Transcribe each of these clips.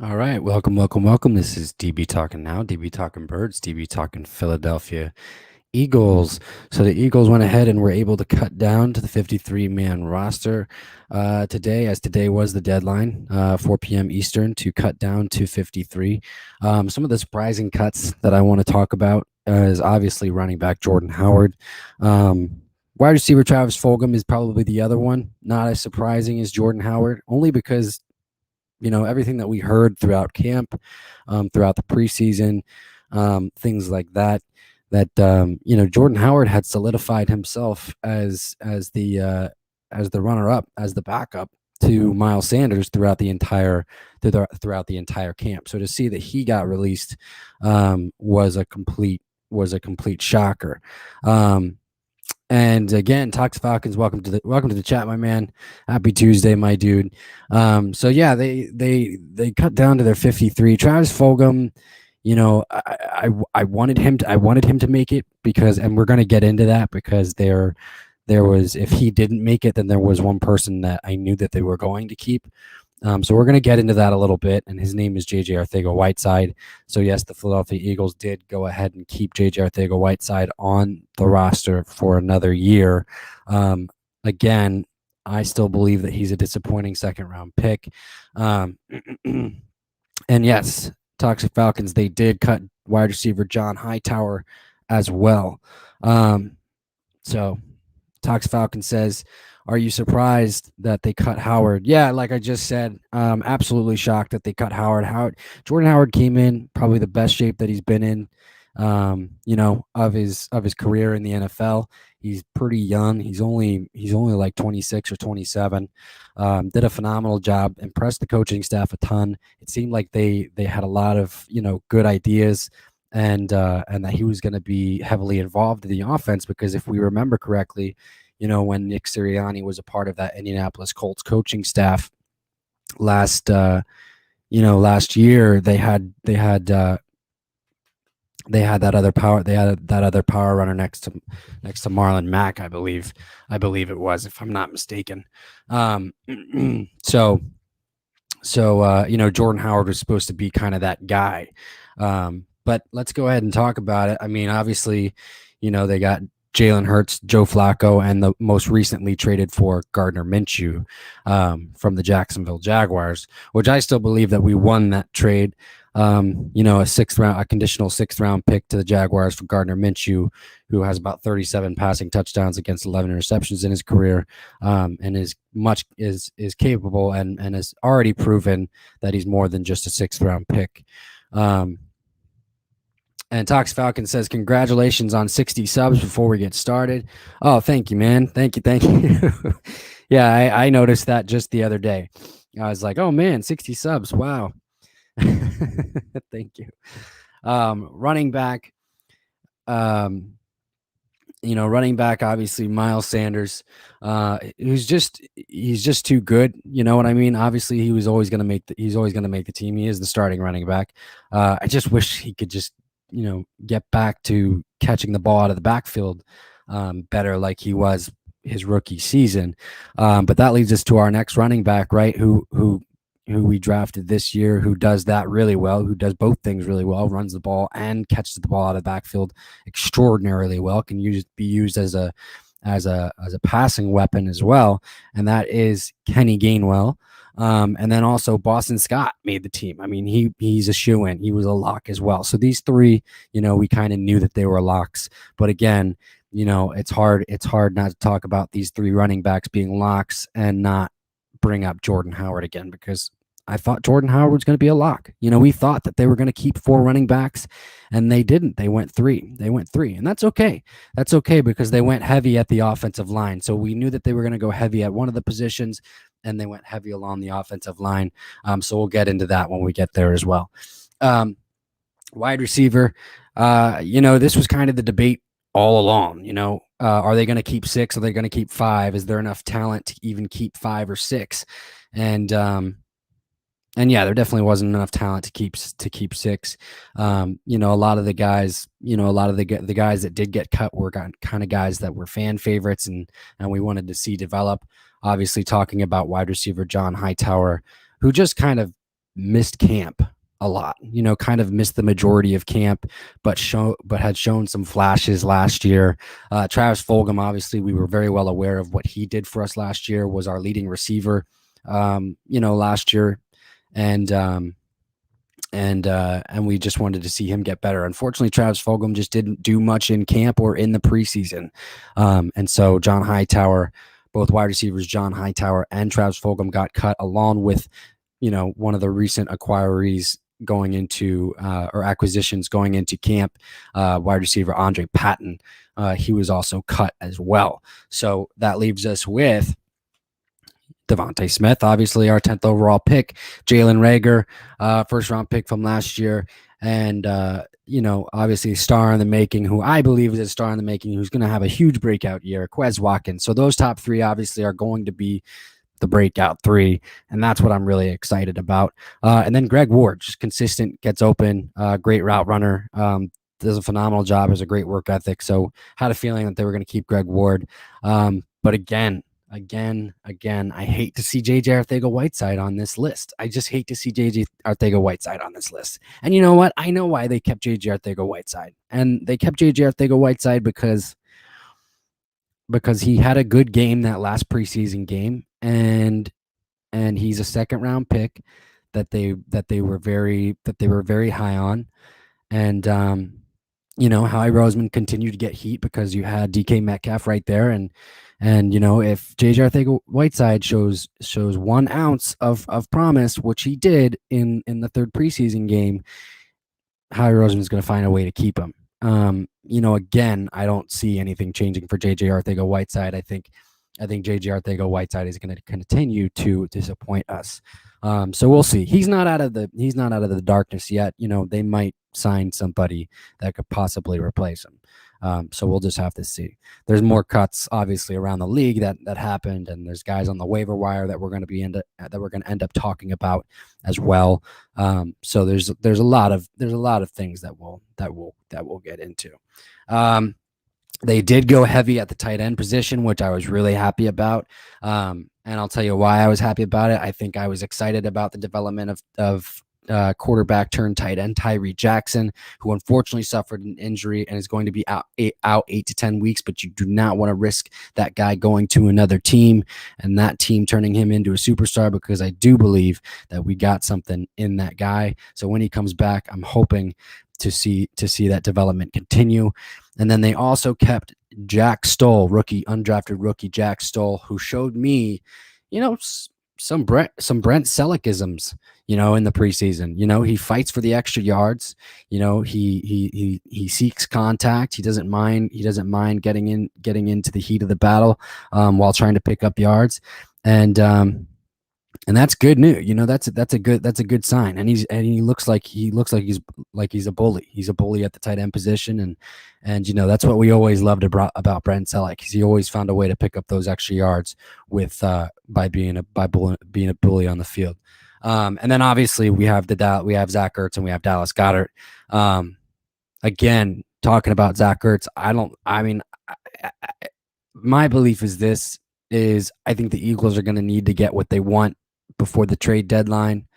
All right, welcome. This is DB Talking Now, DB Talking Birds, DB Talking Philadelphia Eagles. So the Eagles went ahead and were able to cut down to the 53-man roster today, as today was the deadline, 4 p.m. Eastern, to cut down to 53. Some of the surprising cuts that I want to talk about is obviously running back Jordan Howard. Wide receiver Travis Fulgham is probably the other one, not as surprising as Jordan Howard, only because everything that we heard throughout camp, throughout the preseason, things like that. Jordan Howard had solidified himself as the runner up, as the backup to Miles Sanders throughout the entire camp. So to see that he got released was a complete shocker. And again, Talks Falcons, welcome to the chat, my man. Happy Tuesday, my dude. So yeah, they cut down to their 53. Travis Fulgham, I wanted him to make it and we're gonna get into that because there was, if he didn't make it, then there was one person that I knew that they were going to keep. So we're going to get into that a little bit, and his name is J.J. Arcega-Whiteside. So yes, the Philadelphia Eagles did go ahead and keep J.J. Arcega-Whiteside on the roster for another year. Again, I still believe that he's a disappointing second-round pick. And yes, Toxic Falcons, they did cut wide receiver John Hightower as well. So Toxic Falcon says, are you surprised that they cut Howard? Yeah, like I just said, absolutely shocked that they cut Howard. Jordan Howard came in probably the best shape that he's been in, of his career in the NFL. He's pretty young. He's only like 26 or 27. Did a phenomenal job. Impressed the coaching staff a ton. It seemed like they had a lot of good ideas, and that he was going to be heavily involved in the offense, because if we remember correctly, when Nick Sirianni was a part of that Indianapolis Colts coaching staff last year, they had that other power runner next to Marlon Mack, I believe it was, if I'm not mistaken. So Jordan Howard was supposed to be kind of that guy. But let's go ahead and talk about it. I mean, obviously, they got Jalen Hurts, Joe Flacco, and the most recently traded for Gardner Minshew from the Jacksonville Jaguars, which I still believe that we won that trade. A conditional sixth round pick to the Jaguars for Gardner Minshew, who has about 37 passing touchdowns against 11 interceptions in his career, and is capable and has already proven that he's more than just a sixth round pick. And Tox Falcon says, congratulations on 60 subs before we get started. Oh, thank you, man. Thank you. Yeah, I noticed that just the other day. I was like, oh, man, 60 subs. Wow. Thank you. Running back, obviously Miles Sanders, he's just too good. You know what I mean? Obviously, he's always going to make the team. He is the starting running back. I just wish he could just get back to catching the ball out of the backfield better, like he was his rookie season. But that leads us to our next running back, right? Who we drafted this year, who does that really well, who does both things really well, runs the ball and catches the ball out of the backfield extraordinarily well, can be used as a passing weapon as well. And that is Kenny Gainwell. And then also Boston Scott made the team. I mean, he's a shoo-in. He was a lock as well. So these three, we kind of knew that they were locks. But again, it's hard not to talk about these three running backs being locks and not bring up Jordan Howard again, because I thought Jordan Howard was going to be a lock. We thought that they were going to keep four running backs, and they didn't. They went three, and that's okay. That's okay, because they went heavy at the offensive line. So we knew that they were going to go heavy at one of the positions, and they went heavy along the offensive line. So we'll get into that when we get there as well. Wide receiver, this was kind of the debate all along. Are they going to keep six? Are they going to keep five? Is there enough talent to even keep 5 or 6? And yeah, there definitely wasn't enough talent to keep 6. A lot of the guys, the guys that did get cut were kind of guys that were fan favorites and we wanted to see develop. Obviously, talking about wide receiver John Hightower, who just kind of missed camp a lot, kind of missed the majority of camp, but had shown some flashes last year. Travis Fulgham, obviously, we were very well aware of what he did for us last year, was our leading receiver, last year. And we just wanted to see him get better. Unfortunately, Travis Fulgham just didn't do much in camp or in the preseason. And so John Hightower, both wide receivers, John Hightower and Travis Fulgham, got cut, along with, one of the recent acquirees going into or acquisitions going into camp, wide receiver Andre Patton. He was also cut as well. So that leaves us with Devante Smith, obviously our 10th overall pick, Jalen Reagor, first round pick from last year, and obviously star in the making, who I believe is a star in the making, who's going to have a huge breakout year, Quez Watkins. So those top three obviously are going to be the breakout three, and that's what I'm really excited about. And then Greg Ward, just consistent, gets open, great route runner, does a phenomenal job, has a great work ethic. So had a feeling that they were going to keep Greg Ward. But again, I hate to see JJ Arcega-Whiteside on this list. I just hate to see JJ Arcega-Whiteside on this list. And you know what? I know why they kept JJ Arcega-Whiteside. And they kept JJ Arcega-Whiteside because he had a good game that last preseason game, and he's a second round pick that they were very high on. And Howie Roseman continued to get heat because you had DK Metcalf right there, and if JJ Arcega-Whiteside shows 1 ounce of promise, which he did in the third preseason game, Howie Roseman is going to find a way to keep him. Again, I don't see anything changing for JJ Arcega-Whiteside. I think JJ Arcega-Whiteside is going to continue to disappoint us. So we'll see. He's not out of the darkness yet. They might sign somebody that could possibly replace him. So we'll just have to see. There's more cuts obviously around the league that happened, and there's guys on the waiver wire that we're going to end up talking about as well. So there's a lot of things that we'll get into. They did go heavy at the tight end position, which I was really happy about. And I'll tell you why I was happy about it. I think I was excited about the development of quarterback turned tight end Tyree Jackson, who unfortunately suffered an injury and is going to be out 8 to 10 weeks. But you do not want to risk that guy going to another team and that team turning him into a superstar, because I do believe that we got something in that guy. So when he comes back, I'm hoping to see that development continue. And then they also kept Jack Stoll, undrafted rookie Jack Stoll, who showed me, some Brent Selleckisms, in the preseason. He fights for the extra yards. He seeks contact. He doesn't mind getting into the heat of the battle while trying to pick up yards. And that's good news. That's a good sign. And he looks like he's a bully. He's a bully at the tight end position. And that's what we always loved about Brent Selleck. He always found a way to pick up those extra yards by being a bully on the field. And then obviously we have Zach Ertz and we have Dallas Goedert. Again, talking about Zach Ertz, my belief is I think the Eagles are going to need to get what they want before the trade deadline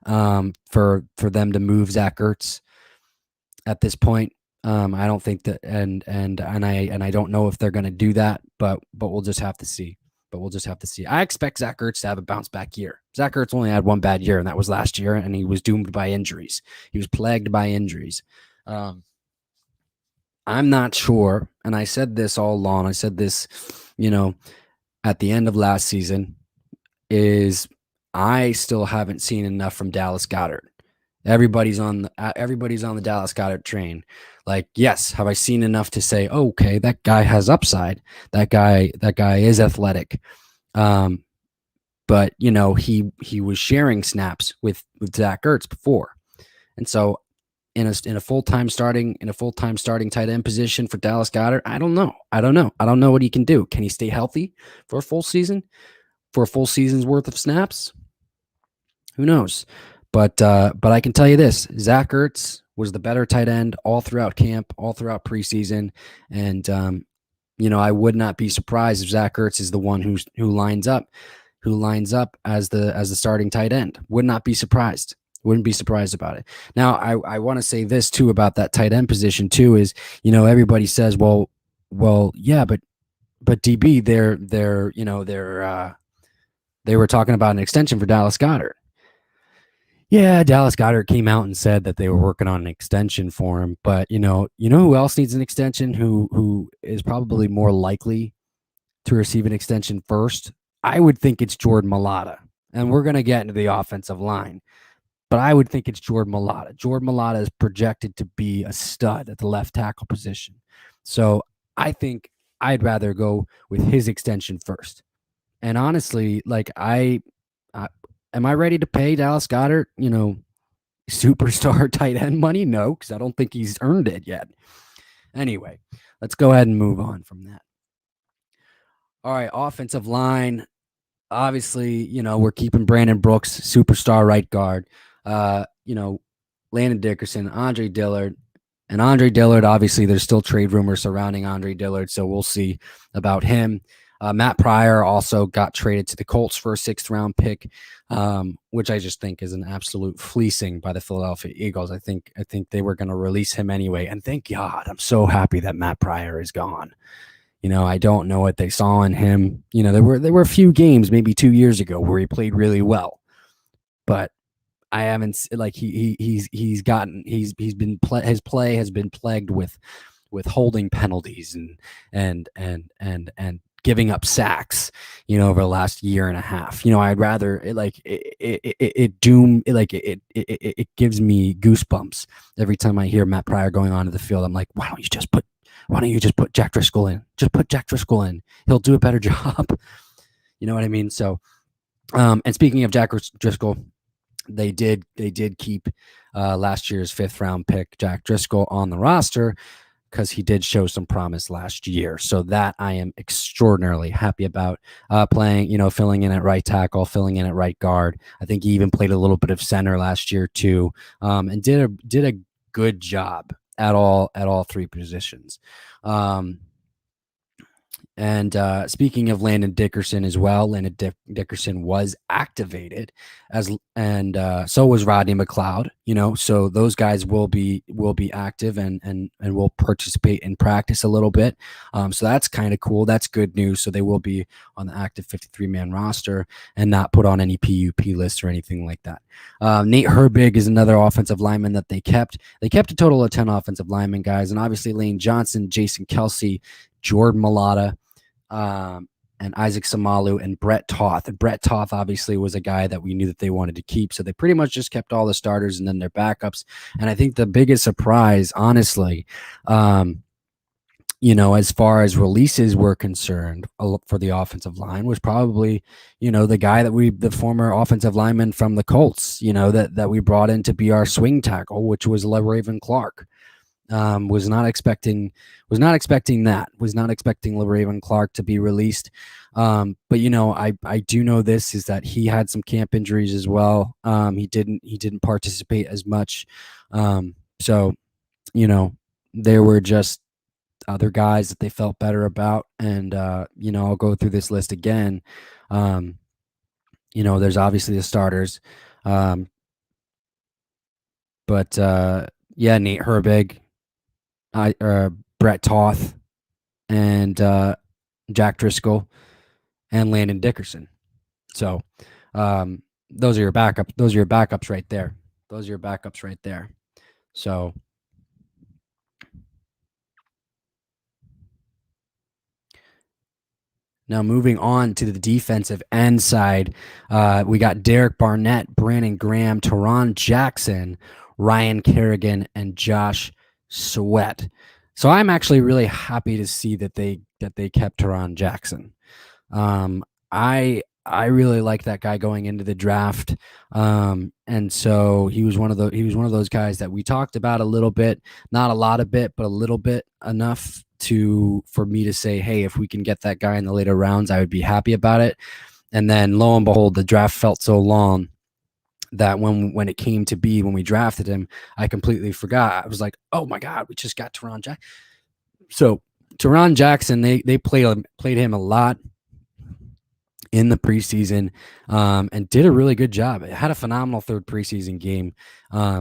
for them to move Zach Ertz at this point. I don't think that, and I don't know if they're going to do that, but we'll just have to see. I expect Zach Ertz to have a bounce back year. Zach Ertz only had one bad year, and that was last year, and he was doomed by injuries. He was plagued by injuries. I'm not sure, and I said this all along. I said this, at the end of last season, is I still haven't seen enough from Dallas Goedert. Everybody's on the Dallas Goedert train. Like, yes, have I seen enough to say, oh, okay, that guy has upside. That guy is athletic. But he was sharing snaps with Zach Ertz before. And so in a full-time starting tight end position for Dallas Goedert, I don't know. I don't know what he can do. Can he stay healthy for a full season? For a full season's worth of snaps? Who knows? But I can tell you this: Zach Ertz was the better tight end all throughout camp, all throughout preseason, and I would not be surprised if Zach Ertz is the one who lines up as the starting tight end. Would not be surprised. Wouldn't be surprised about it. Now, I want to say this too about that tight end position too is, everybody says, well, yeah, but DB, they were talking about an extension for Dallas Goedert. Yeah, Dallas Goedert came out and said that they were working on an extension for him, but who else needs an extension? Who is probably more likely to receive an extension first? I would think it's Jordan Mailata, and we're going to get into the offensive line, but I would think it's Jordan Mailata. Jordan Mailata is projected to be a stud at the left tackle position, so I think I'd rather go with his extension first. And honestly, like am I ready to pay Dallas Goedert, superstar tight end money? No, because I don't think he's earned it yet. Anyway, let's go ahead and move on from that. All right, offensive line. Obviously, we're keeping Brandon Brooks, superstar right guard. Landon Dickerson, Andre Dillard. And Andre Dillard, obviously, there's still trade rumors surrounding Andre Dillard, so we'll see about him. Matt Pryor also got traded to the Colts for a 6th-round pick, which I just think is an absolute fleecing by the Philadelphia Eagles. I think they were going to release him anyway, and thank God. I'm so happy that Matt Pryor is gone. I don't know what they saw in him. There were a few games, maybe 2 years ago, where he played really well, but I haven't his play has been plagued with holding penalties and giving up sacks, over the last year and a half. I'd rather it gives me goosebumps every time I hear Matt Pryor going onto the field. I'm like, why don't you just put Jack Driscoll in? Just put Jack Driscoll in. He'll do a better job. You know what I mean? So, and speaking of Jack Driscoll, they did keep last year's 5th-round pick Jack Driscoll on the roster because he did show some promise last year. So that I am extraordinarily happy about. Playing, filling in at right tackle, filling in at right guard. I think he even played a little bit of center last year too, and did a good job at all 3 positions. And speaking of Landon Dickerson as well, Landon Dickerson was activated and so was Rodney McLeod. So those guys will be active and will participate in practice a little bit. So that's kind of cool. That's good news. So they will be on the active 53-man roster and not put on any PUP list or anything like that. Nate Herbig is another offensive lineman that they kept. They kept a total of 10 offensive linemen, guys, and obviously Lane Johnson, Jason Kelsey, Jordan Mailata, and Isaac Samalu and Brett Toth. And Brett Toth obviously was a guy that we knew that they wanted to keep. So they pretty much just kept all the starters and then their backups. And I think the biggest surprise, honestly, as far as releases were concerned for the offensive line was probably, the guy the former offensive lineman from the Colts, that we brought in to be our swing tackle, which was LeRaven Clark. Was not expecting LeRaven Clark to be released. But I do know this is that he had some camp injuries as well. He didn't participate as much. So there were just other guys that they felt better about. And I'll go through this list again. There's obviously the starters. But Nate Herbig, Brett Toth, and Jack Driscoll, and Landon Dickerson. So those are your backups. Those are your backups right there. So now moving on to the defensive end side, we got Derek Barnett, Brandon Graham, Tehran Jackson, Ryan Kerrigan, and Josh Sweat. So I'm actually really happy to see that they kept Tehran Jackson. I really like that guy going into the draft. And so he was one of those guys that we talked about a little bit, not a lot of bit, but a little bit enough for me to say, hey, if we can get that guy in the later rounds, I would be happy about it. And then lo and behold, the draft felt so long that when it came to be, when we drafted him, I completely forgot. I was like, oh my God, we just got Tehran Jackson. So Tehran Jackson, they played him a lot in the preseason, and did a really good job. It had a phenomenal third preseason game.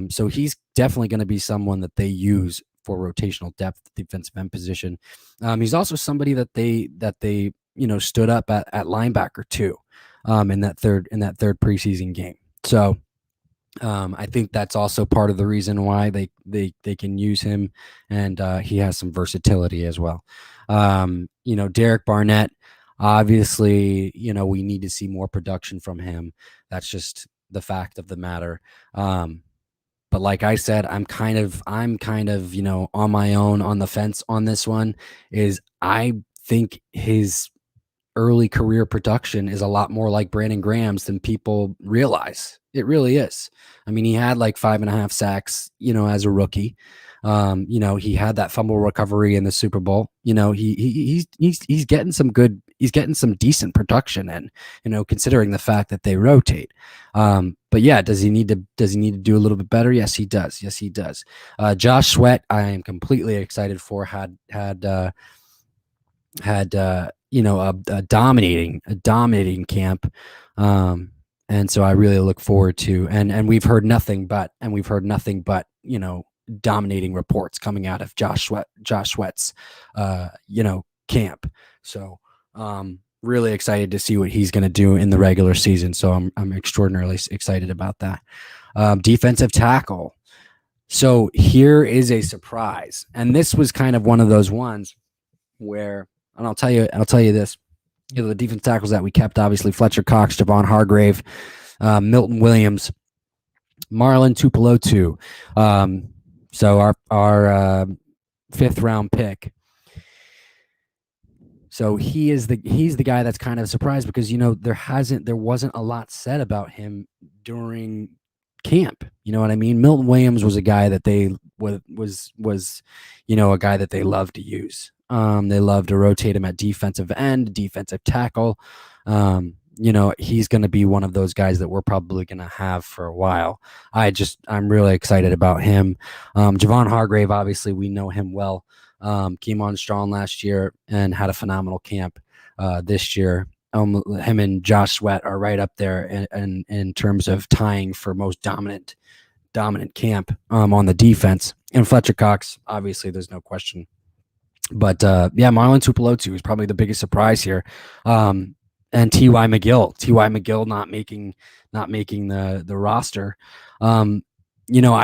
So he's definitely going to be someone that they use for rotational depth defensive end position. He's also somebody that they stood up at linebacker too, in that third preseason game. So I think that's also part of the reason why they can use him, and he has some versatility as well. Derek Barnett, obviously, we need to see more production from him. That's just the fact of the matter. But like I said, I'm kind of, on my own, on the fence on this one. Is I think his early career production is a lot more like Brandon Graham's than people realize. It really is. I mean, he had like 5.5 sacks, as a rookie. He had that fumble recovery in the Super Bowl. He's getting some decent production, and considering the fact that they rotate. But yeah, does he need to do a little bit better? Yes, he does. Josh Sweat, I am completely excited for. Had a dominating camp. And so I really look forward to, and we've heard nothing but dominating reports coming out of Josh Sweat's, camp. So, really excited to see what he's going to do in the regular season. So I'm extraordinarily excited about that. Defensive tackle. So here is a surprise. And this was kind of one of those ones where, and I'll tell you this, the defense tackles that we kept, obviously Fletcher Cox, Javon Hargrave, Milton Williams, Marlon Tupelotu. So our 5th round pick. So he's the guy that's kind of surprised, because there wasn't a lot said about him during camp. You know what I mean? Milton Williams was a guy that they was a guy that they love to use. They love to rotate him at defensive end, defensive tackle. He's going to be one of those guys that we're probably going to have for a while. I'm really excited about him. Javon Hargrave, obviously we know him well. Came on strong last year and had a phenomenal camp this year. Him and Josh Sweat are right up there in terms of tying for most dominant camp on the defense. And Fletcher Cox, obviously, there's no question. But Marlon Tupelotu is probably the biggest surprise here. And T.Y. McGill not making the roster. I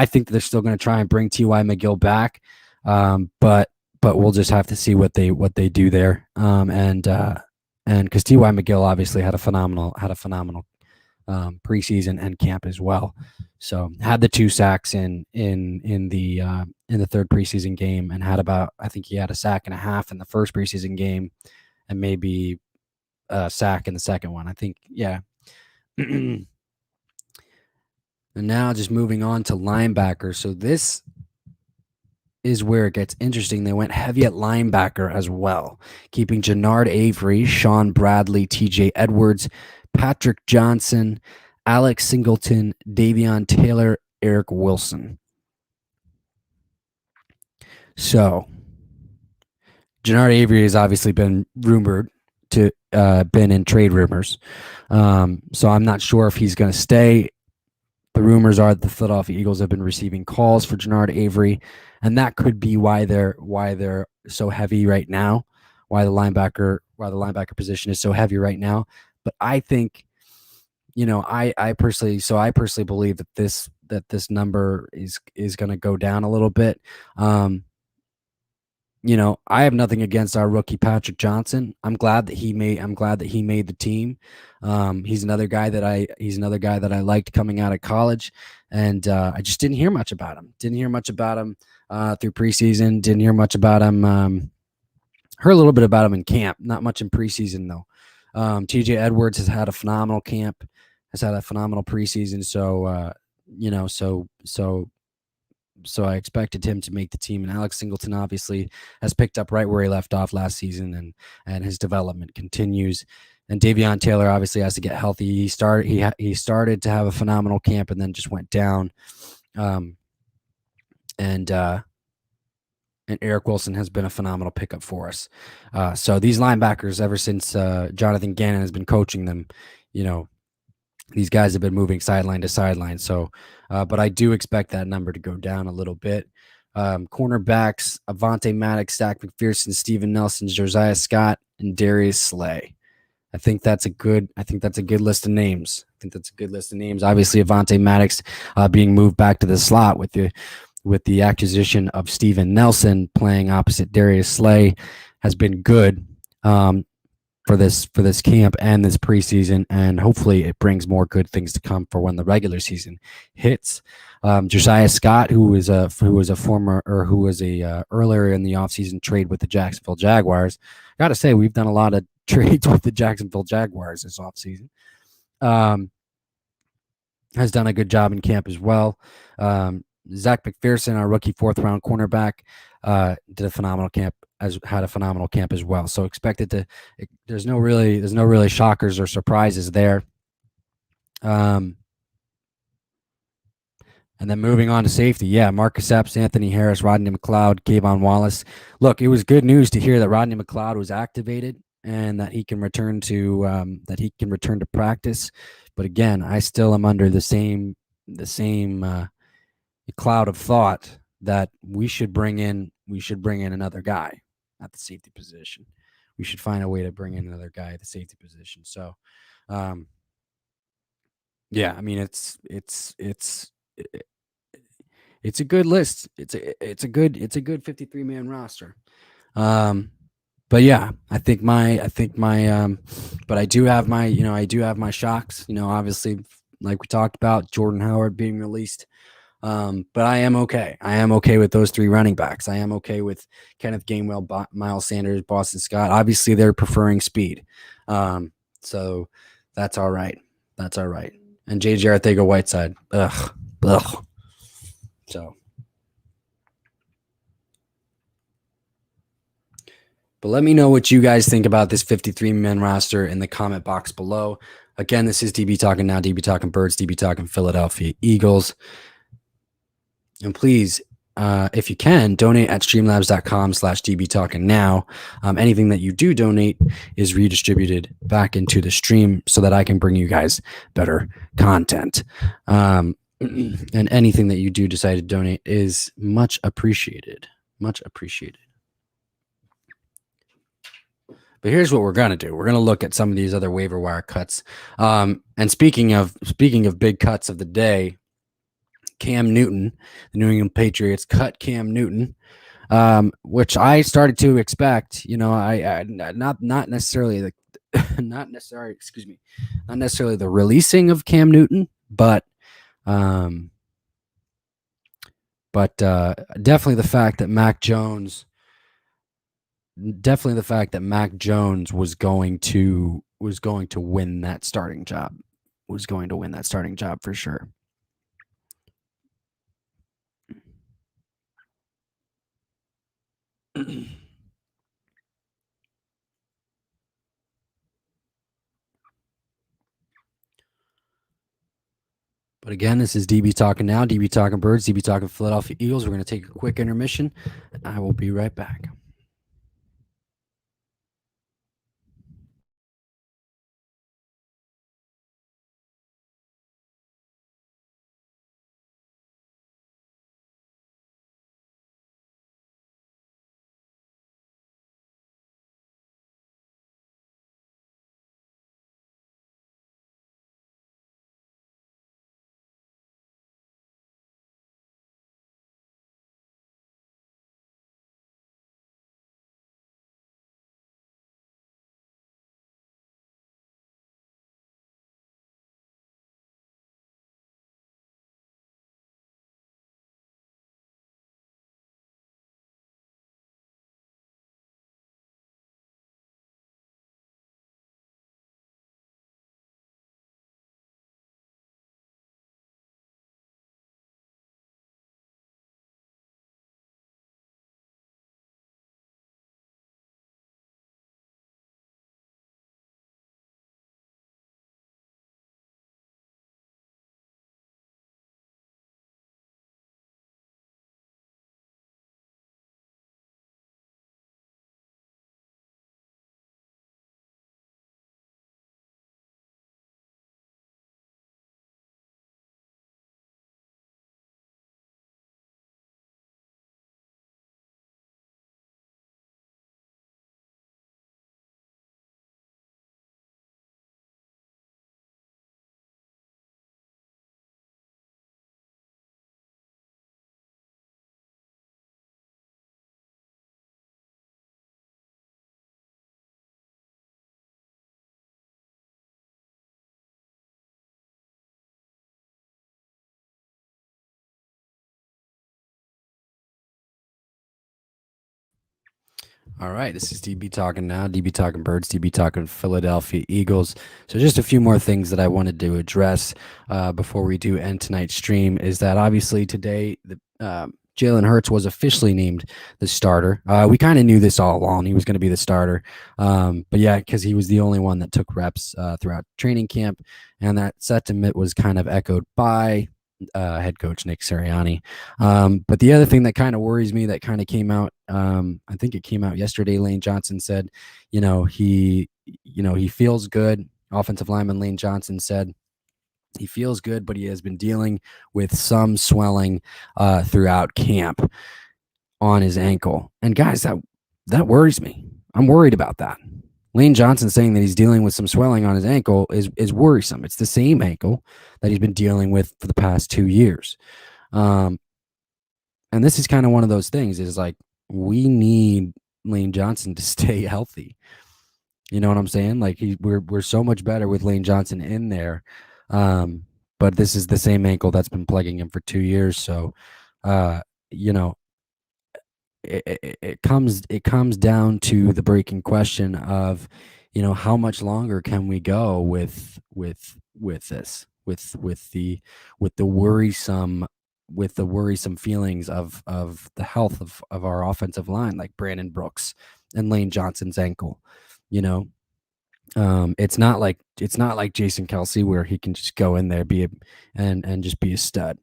think they're still going to try and bring T.Y. McGill back. But we'll just have to see what they do there. And because T.Y. McGill obviously had a phenomenal preseason and camp as well. So had the 2 sacks in the third preseason game, and I think he had a sack and a half in the first preseason game, and maybe a sack in the second one, I think. Yeah. And now just moving on to linebacker. So this is where it gets interesting. They went heavy at linebacker as well, keeping Jannard Avery, Sean Bradley, TJ Edwards, Patrick Johnson, Alex Singleton, Davion Taylor, Eric Wilson. So Jannard Avery has obviously been rumored to been in trade rumors. So I'm not sure if he's going to stay. The rumors are that the Philadelphia Eagles have been receiving calls for Jannard Avery, and that could be why they're so heavy right now, why the linebacker position is so heavy right now. But I think, I personally believe that this number is going to go down a little bit. I have nothing against our rookie Patrick Johnson. I'm glad that he made the team. He's another guy that I liked coming out of college, and I just didn't hear much about him. Through preseason. Didn't hear much about him. Heard a little bit about him in camp. Not much in preseason though. TJ Edwards has had a phenomenal camp. Has had a phenomenal preseason. So I expected him to make the team, and Alex Singleton obviously has picked up right where he left off last season, and his development continues. And Davion Taylor obviously has to get healthy. He started to have a phenomenal camp and then just went down. And and Eric Wilson has been a phenomenal pickup for us. So these linebackers, ever since Jonathan Gannon has been coaching them, you know, these guys have been moving sideline to sideline. So, but I do expect that number to go down a little bit. Cornerbacks: Avonte Maddox, Zach McPherson, Steven Nelson, Josiah Scott, and Darius Slay. I think that's a good list of names. Obviously, Avonte Maddox being moved back to the slot with the acquisition of Steven Nelson playing opposite Darius Slay has been good for this camp and this preseason, and hopefully it brings more good things to come for when the regular season hits. Josiah Scott, who was a earlier in the offseason trade with the Jacksonville Jaguars. Got to say, we've done a lot of trades with the Jacksonville Jaguars this offseason. Has done a good job in camp as well. Zach McPherson, our rookie 4th-round cornerback, had a phenomenal camp as well. So there's no really shockers or surprises there. And then moving on to safety, Marcus Epps, Anthony Harris, Rodney McLeod, Kayvon Wallace. Look, it was good news to hear that Rodney McLeod was activated and that he can return to practice. But again, I still am under the same cloud of thought that we should bring in another guy at the safety position. We should find a way to bring in another guy at the safety position. So, I mean, it's a good list. It's a good 53-man roster. But yeah, I do have my shocks, obviously, like we talked about, Jordan Howard being released. But I am okay. I am okay with those 3 running backs. I am okay with Kenneth Gainwell, Miles Sanders, Boston Scott. Obviously, they're preferring speed. So that's all right. And J.J. Arcega-Whiteside. Ugh. So, but let me know what you guys think about this 53-man roster in the comment box below. Again, this is DB Talking Now, DB Talking Birds, DB Talking Philadelphia Eagles. And please, if you can, donate at streamlabs.com/dbtalkingnow. Anything that you do donate is redistributed back into the stream so that I can bring you guys better content. And anything that you do decide to donate is much appreciated. Much appreciated. But here's what we're going to do. We're going to look at some of these other waiver wire cuts. And speaking of big cuts of the day, Cam Newton, the New England Patriots cut Cam Newton, which I started to expect. I not necessarily the not necessarily the releasing of Cam Newton, but definitely the fact that Mac Jones was going to win that starting job. For sure. But again, this is DB Talking Now, DB Talking Birds, DB Talking Philadelphia Eagles. We're going to take a quick intermission. I will be right back. All right, this is DB talking now. DB talking birds. DB talking Philadelphia Eagles. So just a few more things that I wanted to address before we do end tonight's stream is that obviously today the Jalen Hurts was officially named the starter. We kind of knew this all along. He was going to be the starter. But yeah, because he was the only one that took reps throughout training camp. And that sentiment was kind of echoed by head coach Nick Sirianni. But the other thing that kind of worries me that kind of came out, I think it came out yesterday. Lane Johnson said, he feels good. Offensive lineman Lane Johnson said he feels good, but he has been dealing with some swelling throughout camp on his ankle. And guys, that worries me. I'm worried about that. Lane Johnson saying that he's dealing with some swelling on his ankle is worrisome. It's the same ankle that he's been dealing with for the past 2 years. And this is kind of one of those things is like, we need Lane Johnson to stay healthy. You know what I'm saying? Like we're so much better with Lane Johnson in there. But this is the same ankle that's been plaguing him for 2 years. So, it comes down to the breaking question of, how much longer can we go with this, with the worrisome feelings of the health of our offensive line, like Brandon Brooks and Lane Johnson's ankle. It's not like Jason Kelsey where he can just go in there and just be a stud.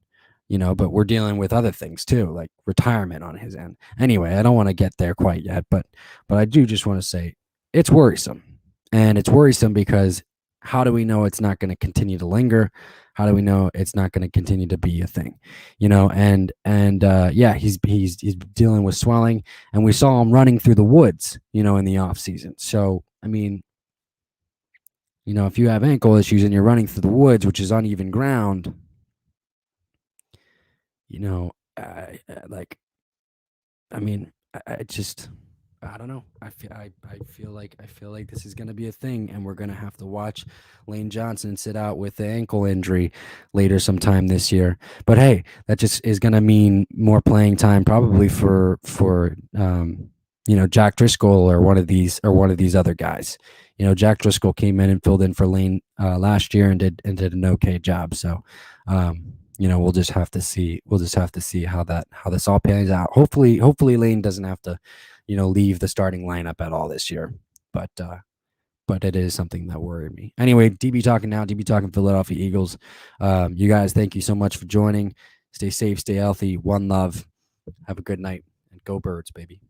But we're dealing with other things too, like retirement on his end. Anyway, I don't want to get there quite yet, but I do just want to say it's worrisome. And it's worrisome because how do we know it's not going to continue to linger? How do we know it's not going to continue to be a thing? Yeah, he's dealing with swelling, and we saw him running through the woods, in the off season. So, I mean, if you have ankle issues and you're running through the woods, which is uneven ground, I don't know. I feel like this is going to be a thing, and we're going to have to watch Lane Johnson sit out with the ankle injury later sometime this year. But hey, that just is going to mean more playing time probably for Jack Driscoll or one of these other guys. Jack Driscoll came in and filled in for Lane last year and did an okay job. So, we'll just have to see. We'll just have to see how this all pans out. Hopefully Lane doesn't have to, leave the starting lineup at all this year. But it is something that worried me. Anyway, DB talking now. DB talking Philadelphia Eagles. You guys, thank you so much for joining. Stay safe, stay healthy. One love. Have a good night, and go Birds, baby.